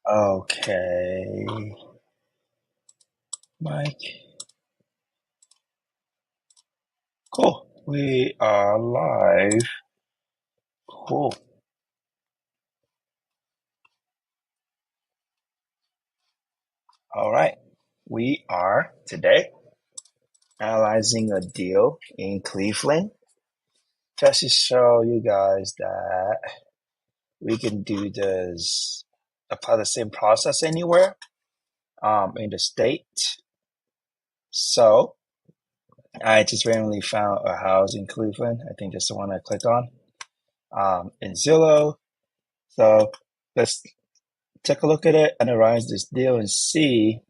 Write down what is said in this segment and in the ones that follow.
Okay, Mike. Cool. We are live. Cool. All right. We are today analyzing a deal in Cleveland just to show you guys that we can do this, apply the same process anywhere in the state. So I just randomly found a house in Cleveland. I think that's the one I clicked on in Zillow. So let's take a look at it, analyze this deal, and see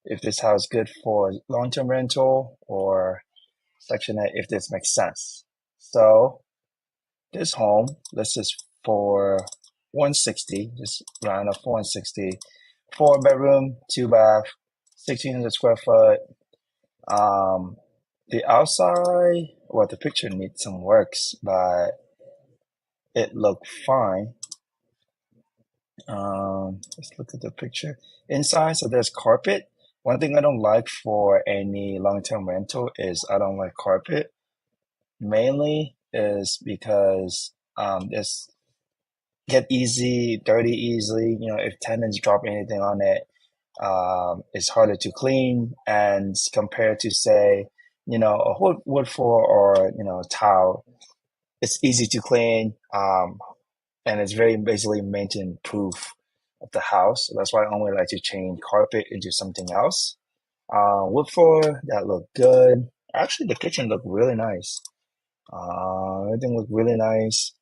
if this house is good for long-term rental or section A, if this makes sense. So this home, this is for 160, just round up for 160, 4 bedroom, 2 bath, 1,600 square foot. Um, the outside, well, the picture needs some works, but it looked fine. Let's look at the picture. Inside, so there's carpet. One thing I don't like for any long-term rental is I don't like carpet. Mainly is because this get easy, dirty easily. You know, if tenants drop anything on it, it's harder to clean. And compared to say, a wood floor or tile, it's easy to clean. And it's very basically maintenance proof of the house. So that's why I only like to change carpet into something else. Wood floor that looked good. Actually, the kitchen looked really nice. Everything looked really nice.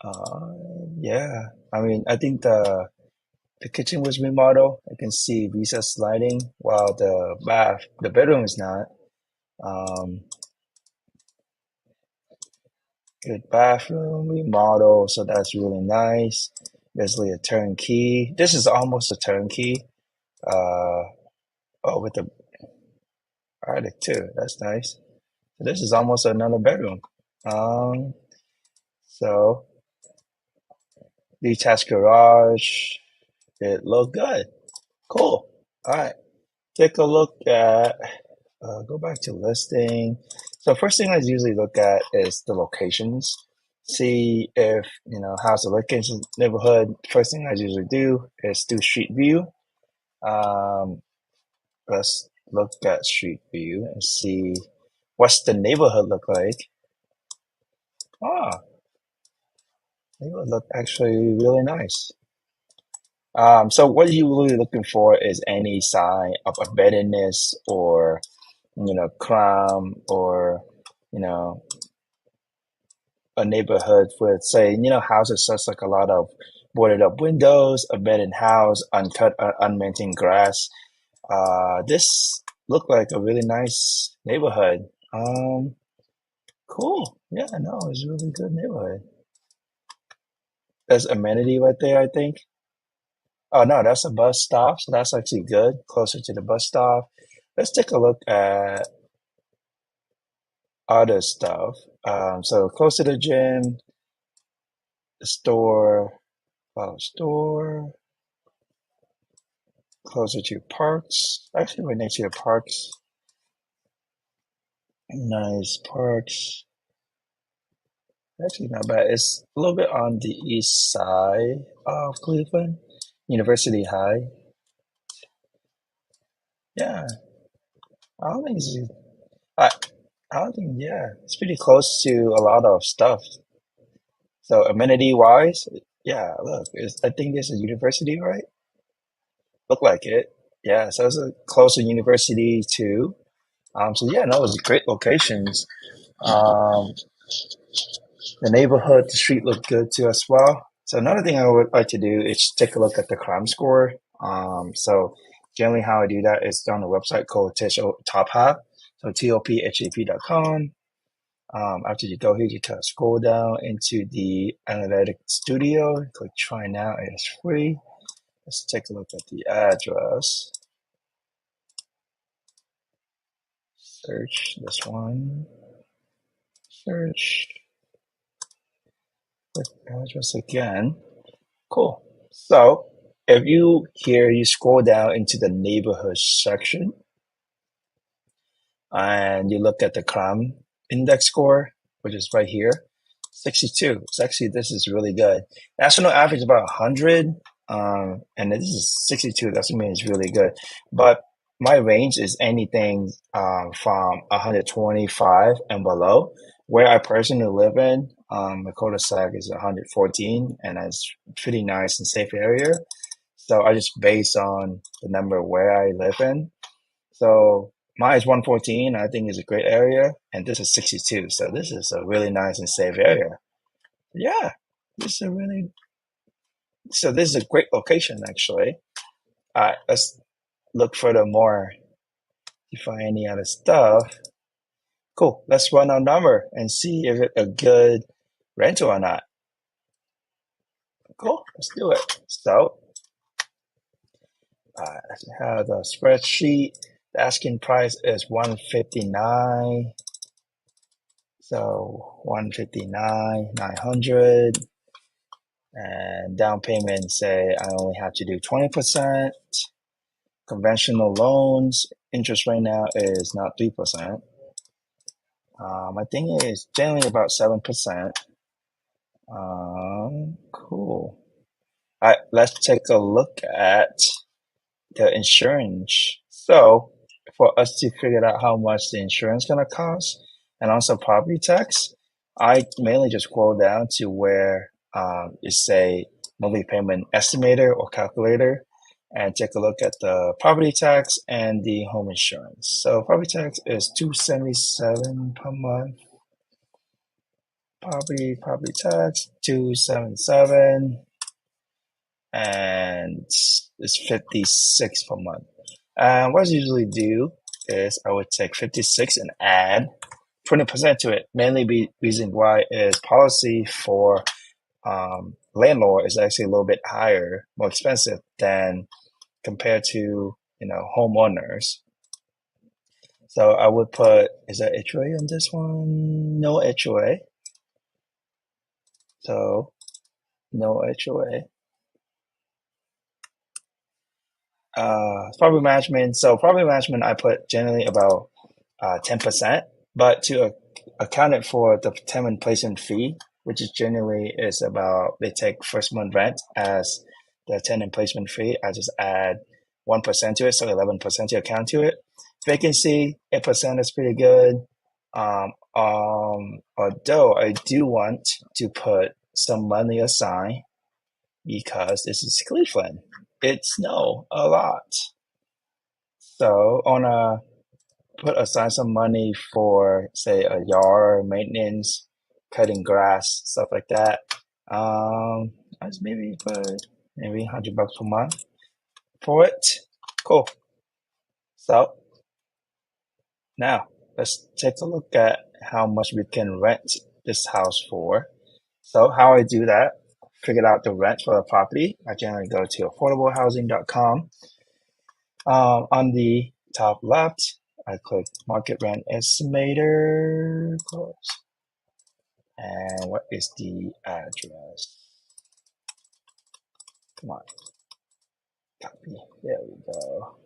Uh, yeah, I mean, I think the kitchen was remodeled. I can see recessed lighting, while the bedroom is not. Um, Good bathroom remodel, so that's really nice. Basically a turnkey. This is almost a turnkey. Uh, oh, with the attic too. That's nice. So this is almost another bedroom. Um, so detached garage. It looked good. Cool. All right. Take a look at, go back to listing. So first thing I usually look at is the locations. See if, how's the location neighborhood. First thing I usually do is do street view. Um, let's look at street view and see what's the neighborhood look like. Ah, neighborhood look actually really nice. So what you're really looking for is any sign of abandonedness or, crime or, you know, a neighborhood with, say, houses such like a lot of boarded up windows, abandoned house, uncut, unmaintained grass. This looked like a really nice neighborhood. Cool. Yeah, no, it's a really good neighborhood. There's amenity right there, I think. Oh no, that's a bus stop, so that's actually good, closer to the bus stop. Let's take a look at other stuff. So close to the gym, the store, store, closer to parks. Actually, right next to the parks. Nice parks. Actually, not bad. It's a little bit on the east side of Cleveland, University High. Yeah, I don't think it's, I, I don't think, yeah, it's pretty close to a lot of stuff. So amenity wise, yeah, look, I think there's a university, right? Look like it. Yeah, so it's a closer university too. So yeah, no, it's great locations. Um, the neighborhood, the street looked good too as well. So another thing I would like to do is take a look at the crime score. So generally how I do that is on a website called Top Hop. So tophap.com. After you go here, you can scroll down into the analytic studio. Click try now. It's free. Let's take a look at the address. Search this one. Search the address again. Cool. So if you scroll down into the neighborhood section and you look at the crime index score, which is right here, 62. It's actually, this is really good. National average is about 100, and this is 62. That means it's really good. But my range is anything from 125 and below. Where I personally live in, the cul-de-sac is 114, and it's pretty nice and safe area. So I just base on the number where I live in. So mine is 114. I think is a great area, and this is 62. So this is a really nice and safe area. Yeah, this is a really so this is a great location actually. All right, let's look further more to find any other stuff. Cool. Let's run our number and see if it's a good rental or not. Cool. Let's do it. So let's have the spreadsheet. The asking price is 159. So 159, 900. And down payment, say I only have to do 20%. Conventional loans, interest right now is not 3%. I think it's generally about 7%. Cool. All right, let's take a look at the insurance. So for us to figure out how much the insurance gonna cost and also property tax, I mainly just scroll down to where it say monthly payment estimator or calculator and take a look at the property tax and the home insurance. So property tax is 277 per month. Property tax 277 and it's 56 per month. And what I usually do is I would take 56 and add 20% to it. Mainly be reason why is policy for landlord is actually a little bit higher, more expensive than compared to homeowners. So I would put, is there HOA on this one? No HOA. So no HOA. Property management. So property management, I put generally about 10%, but to account it for the tenant placement fee, which is generally is about they take first month rent as the tenant placement fee. I just add 1% to it, so 11% to account to it. Vacancy 8% is pretty good. Although I do want to put some money aside because this is Cleveland. It snow a lot. So on a put aside some money for say a yard maintenance, cutting grass, stuff like that. I just maybe put maybe $100 per month for it. Cool. So now let's take a look at how much we can rent this house for. So how I do that, figured out the rent for the property. I generally go to affordablehousing.com. On the top left, I click market rent estimator. Close. And what is the address? Come on. Copy. There we go.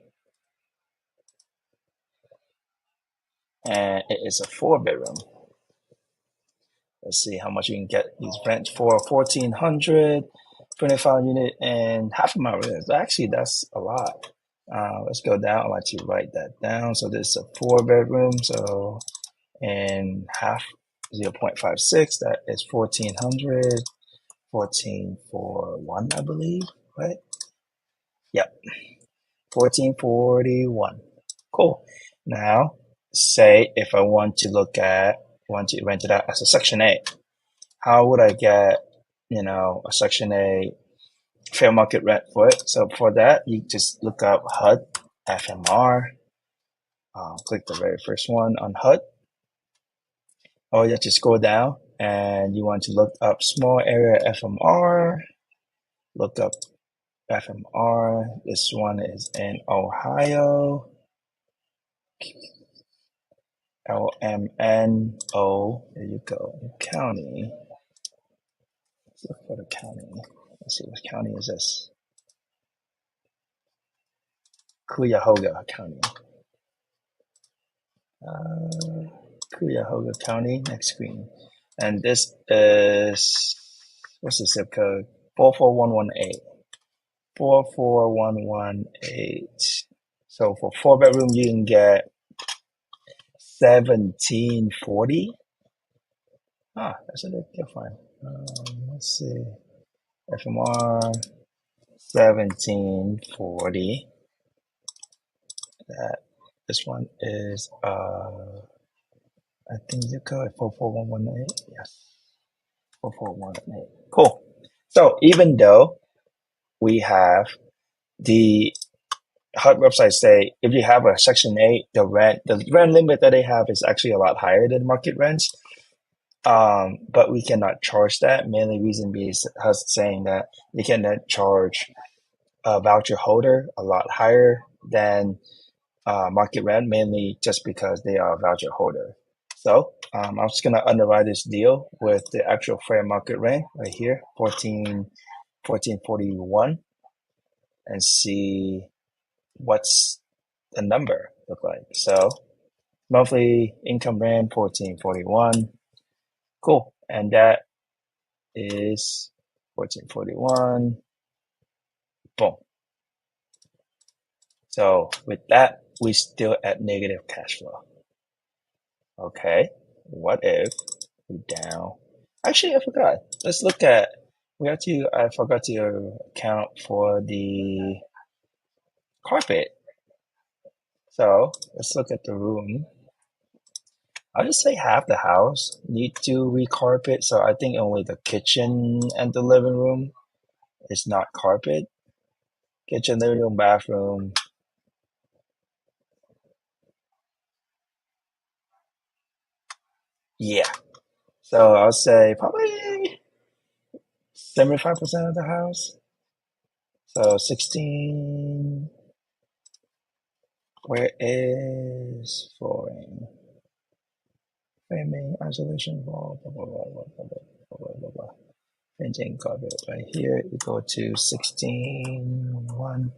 And it is a 4-bedroom. Let's see how much you can get these rent for. 1,400, 25 unit, and half of my rent. Actually, that's a lot. Let's go down. I like to write that down. So this is a 4-bedroom. So and half 0.56, that is 1,400. 1441, I believe, right? Yep, 1441. Cool. Now, say if I want to rent it out as a Section A, how would I get, a Section A fair market rent for it? So for that, you just look up HUD, FMR, click the very first one on HUD, or you have to scroll down and you want to look up small area FMR, look up FMR. This one is in Ohio. LMNO. There you go. County. Let's look for the county. Let's see, what county is this? Cuyahoga County. Uh, Cuyahoga County, next screen. And this is, what's the zip code? 44118. 44118. So for 4 bedroom, you can get 1740. Ah, that's a bit different. Let's see. FMR 1740. That this one is I think zip code 44118. Yes. 44118. Cool. So even though we have the HUD website say if you have a Section 8, the rent limit that they have is actually a lot higher than market rents. But we cannot charge that. Mainly reason being us saying that you cannot charge a voucher holder a lot higher than market rent, mainly just because they are a voucher holder. So I'm just gonna underwrite this deal with the actual fair market rent right here, 1441, and see what's the number look like. So monthly income rent 1441. Cool. And that is 1441. Boom. So with that, we still at negative cash flow. Okay. What if we down? Actually, I forgot. Let's look at. I forgot to account for the carpet. So let's look at the room. I'll just say half the house need to recarpet. So I think only the kitchen and the living room is not carpet. Kitchen, living room, bathroom. Yeah. So I'll say probably 75% of the house. So 16. Where is flooring? Framing, isolation wall, blah, blah, blah, blah, blah, blah, blah, blah, blah. Painting carpet right here. You go to 16, 1,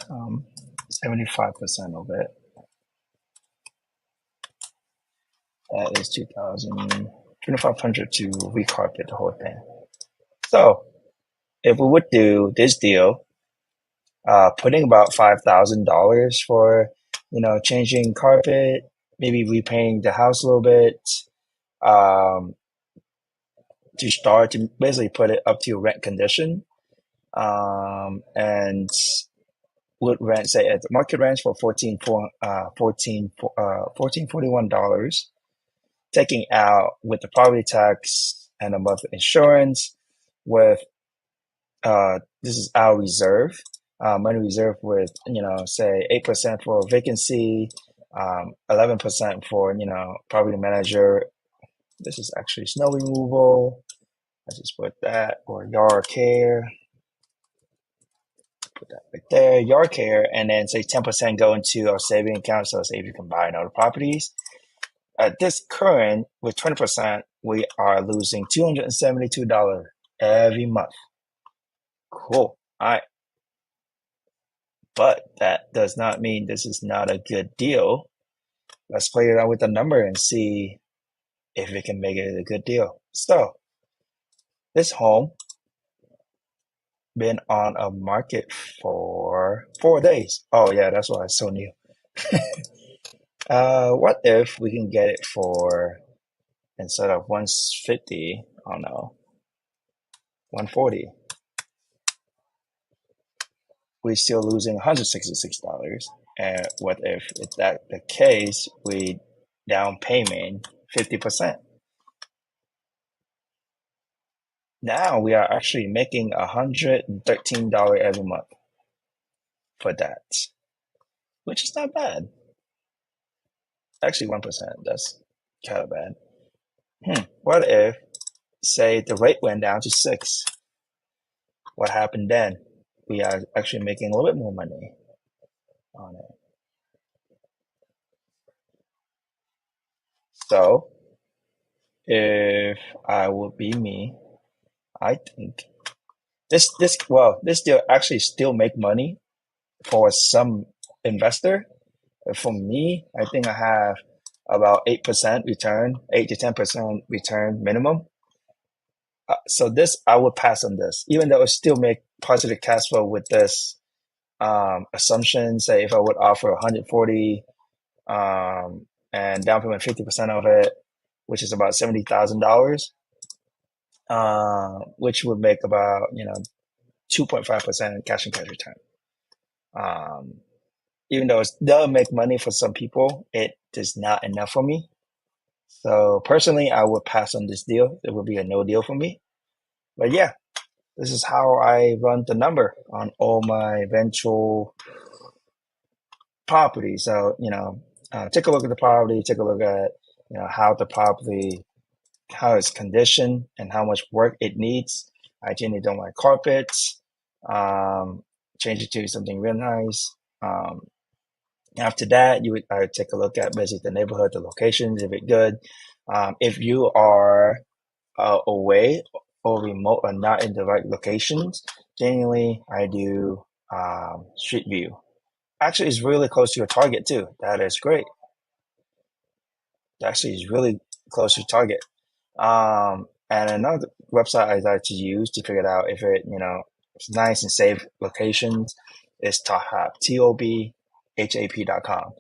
75% of it. That is 2,500 to recarpet the whole thing. So if we would do this deal, putting about $5,000 for, changing carpet, maybe repainting the house a little bit, um, to start to basically put it up to rent condition, and would rent say at the market rent for 1441 taking out with the property tax and a month insurance with this is our reserve, money reserve with say 8% for vacancy, 11% for property manager. This is actually snow removal. Let's just put that, or yard care. Put that right there, yard care, and then say 10% go into our saving account. So say if you can buy other properties. At this current, with 20%, we are losing $272 every month. Cool. All right. But that does not mean this is not a good deal. Let's play around with the number and see if we can make it a good deal. So, this home been on a market for 4 days. Oh yeah, that's why it's so new. What if we can get it for, instead of 150, I don't know, 140? We're still losing $166. And what if that the case, we down payment 50%? Now we are actually making $113 every month for that, which is not bad. Actually, 1%, that's kind of bad. What if, say, the rate went down to 6? What happened then? We are actually making a little bit more money on it. So, if I would be me, I think this deal actually still make money for some investor. For me, I think I have about 8% return, 8 to 10% return minimum. So this, I would pass on this, even though it still make positive cash flow with this assumption. Say if I would offer 140 and down payment 50% of it, which is about $70,000, which would make about 2.5% cash and cash return. Um, Even though it does make money for some people, it is not enough for me. So personally, I would pass on this deal. It would be a no deal for me. But yeah, this is how I run the number on all my eventual properties. So, take a look at the property, take a look at, how the property, how it's conditioned and how much work it needs. I generally don't like carpets. Change it to something real nice. After that, I would take a look at basically the neighborhood, the locations, if it's good. If you are away or remote or not in the right locations, generally I do Street View. Actually, it's really close to your target too. That is great. Actually, it's really close to target. And another website I like to use to figure out if it's nice and safe locations is TopHap, TOBHAP.com.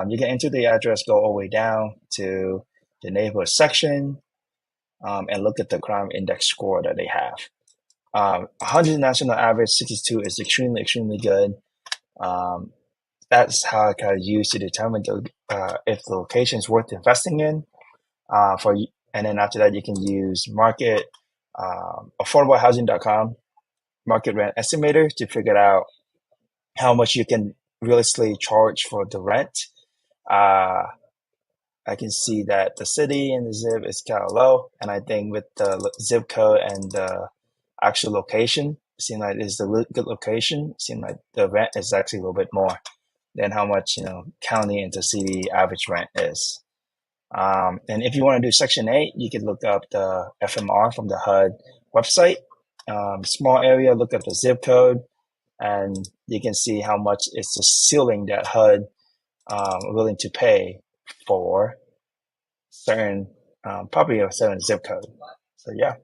You can enter the address, go all the way down to the neighborhood section, and look at the crime index score that they have. 100 national average, 62 is extremely, extremely good. That's how I kind of use to determine if the location is worth investing in. And then after that, you can use market affordablehousing.com market rent estimator to figure out how much you can realistically charge for the rent. I can see that the city and the zip is kind of low, and I think with the zip code and the actual location, it seems like it's a good location. It seems like the rent is actually a little bit more than how much county and the city average rent is. And if you want to do Section 8, you can look up the FMR from the HUD website. Small area, look up the zip code, and you can see how much it's the ceiling that HUD willing to pay for certain property of certain zip code. So yeah.